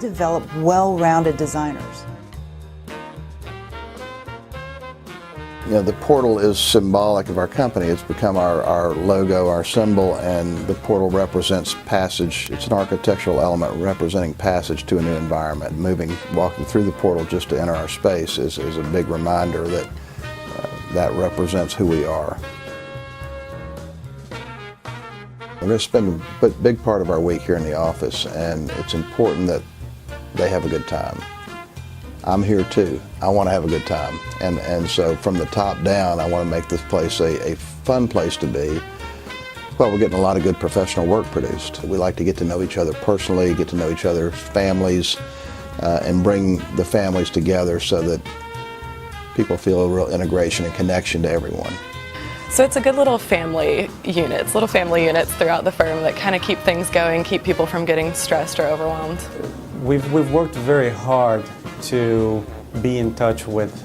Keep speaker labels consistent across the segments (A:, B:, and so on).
A: develop well-rounded designers.
B: You know, the portal is symbolic of our company. It's become our logo, our symbol, and the portal represents passage. It's an architectural element representing passage to a new environment. Walking through the portal just to enter our space is a big reminder that that represents who we are. We're going to spend a big part of our week here in the office, and it's important that they have a good time. I'm here too. I want to have a good time. And so from the top down, I want to make this place a fun place to be. Well, we're getting a lot of good professional work produced. We like to get to know each other personally, get to know each other's families, and bring the families together so that people feel a real integration and connection to everyone.
C: So it's a good little family units, little family units throughout the firm that kind of keep things going, keep people from getting stressed or overwhelmed.
D: We've worked very hard to be in touch with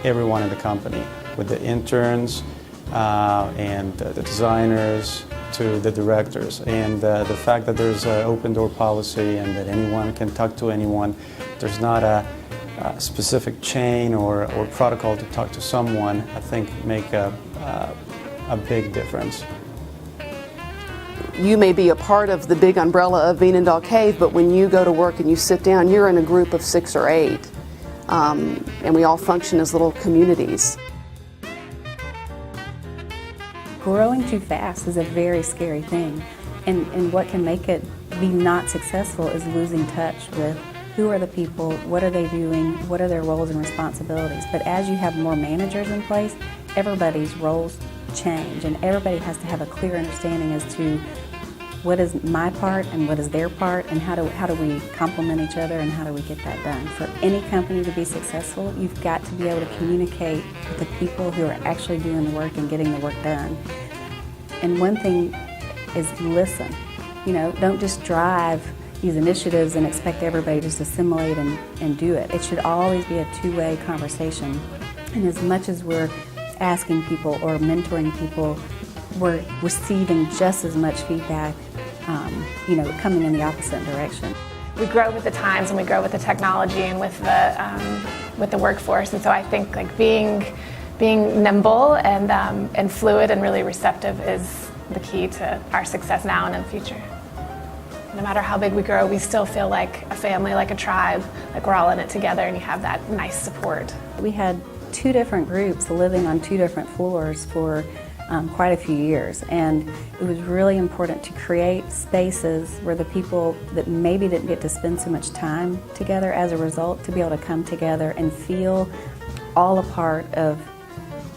D: everyone in the company, with the interns and the designers to the directors. And the fact that there's an open door policy and that anyone can talk to anyone, there's not a specific chain or protocol to talk to someone, I think make a big difference.
E: You may be a part of the big umbrella of Veenendaal Cave, but when you go to work and you sit down, you're in a group of 6 or 8, and we all function as little communities.
F: Growing too fast is a very scary thing, and what can make it be not successful is losing touch with who are the people, what are they doing, what are their roles and responsibilities. But as you have more managers in place, everybody's roles change, and everybody has to have a clear understanding as to what is my part and what is their part, and how do we complement each other, and how do we get that done. For any company to be successful, you've got to be able to communicate with the people who are actually doing the work and getting the work done. And one thing is listen. You know, don't just drive these initiatives and expect everybody to just assimilate and do it. It should always be a two-way conversation. And as much as we're asking people or mentoring people, we're receiving just as much feedback, you know, coming in the opposite direction.
G: We grow with the times, and we grow with the technology and with the workforce. And so I think like being nimble and fluid and really receptive is the key to our success now and in the future. No matter how big we grow, we still feel like a family, like a tribe, like we're all in it together, and you have that nice support.
F: We had 2 different groups living on 2 different floors for quite a few years, and it was really important to create spaces where the people that maybe didn't get to spend so much time together as a result, to be able to come together and feel all a part of,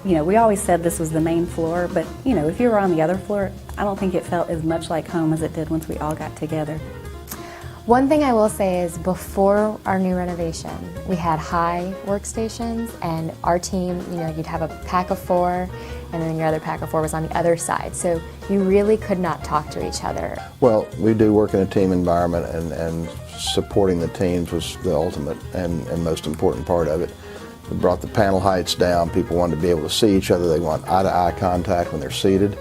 F: you know, we always said this was the main floor, but you know, if you were on the other floor, I don't think it felt as much like home as it did once we all got together.
H: One thing I will say is before our new renovation, we had high workstations, and our team, you know, you'd have a pack of 4 and then your other pack of 4 was on the other side. So you really could not talk to each other.
B: Well, we do work in a team environment, and supporting the teams was the ultimate and most important part of it. We brought the panel heights down. People wanted to be able to see each other. They want eye-to-eye contact when they're seated.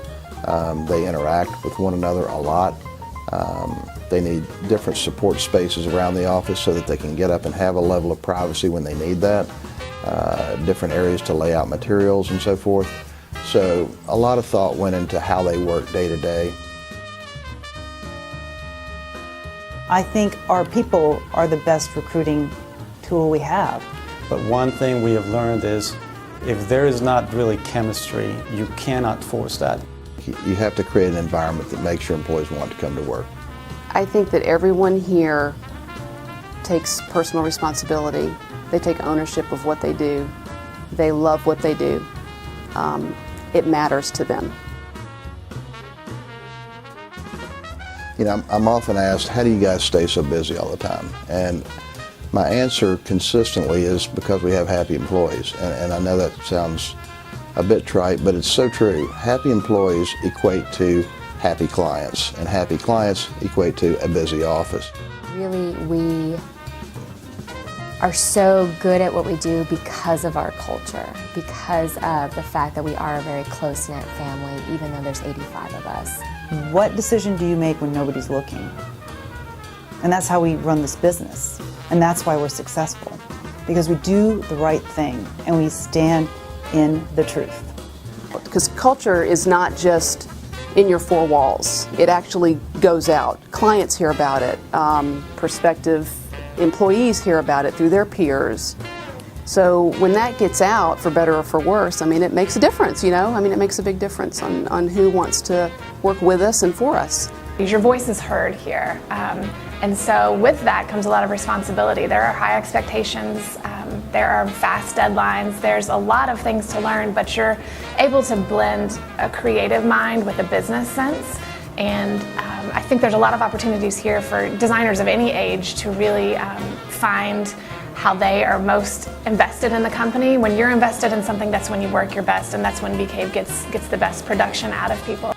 B: They interact with one another a lot. They need different support spaces around the office so that they can get up and have a level of privacy when they need that. Different areas to lay out materials and so forth. So a lot of thought went into how they work day to day.
A: I think our people are the best recruiting tool we have.
D: But one thing we have learned is if there is not really chemistry, you cannot force that.
B: You have to create an environment that makes your employees want to come to work.
E: I think that everyone here takes personal responsibility. They take ownership of what they do. They love what they do. It matters to them.
B: You know, I'm often asked, how do you guys stay so busy all the time? And my answer consistently is because we have happy employees. And I know that sounds a bit trite, but it's so true. Happy employees equate to happy clients, and happy clients equate to a busy office.
H: Really, we are so good at what we do because of our culture, because of the fact that we are a very close-knit family, even though there's 85 of us.
A: What decision do you make when nobody's looking? And that's how we run this business. And that's why we're successful. Because we do the right thing and we stand in the truth.
E: Because culture is not just in your four walls. It actually goes out. Clients hear about it. Prospective employees hear about it through their peers. So when that gets out, for better or for worse, I mean, it makes a difference, you know? I mean, it makes a big difference on who wants to work with us and for us.
G: Your voice is heard here. And so with that comes a lot of responsibility. There are high expectations, there are fast deadlines, there's a lot of things to learn, but you're able to blend a creative mind with a business sense. And I think there's a lot of opportunities here for designers of any age to really find how they are most invested in the company. When you're invested in something, that's when you work your best, and that's when VCave gets the best production out of people.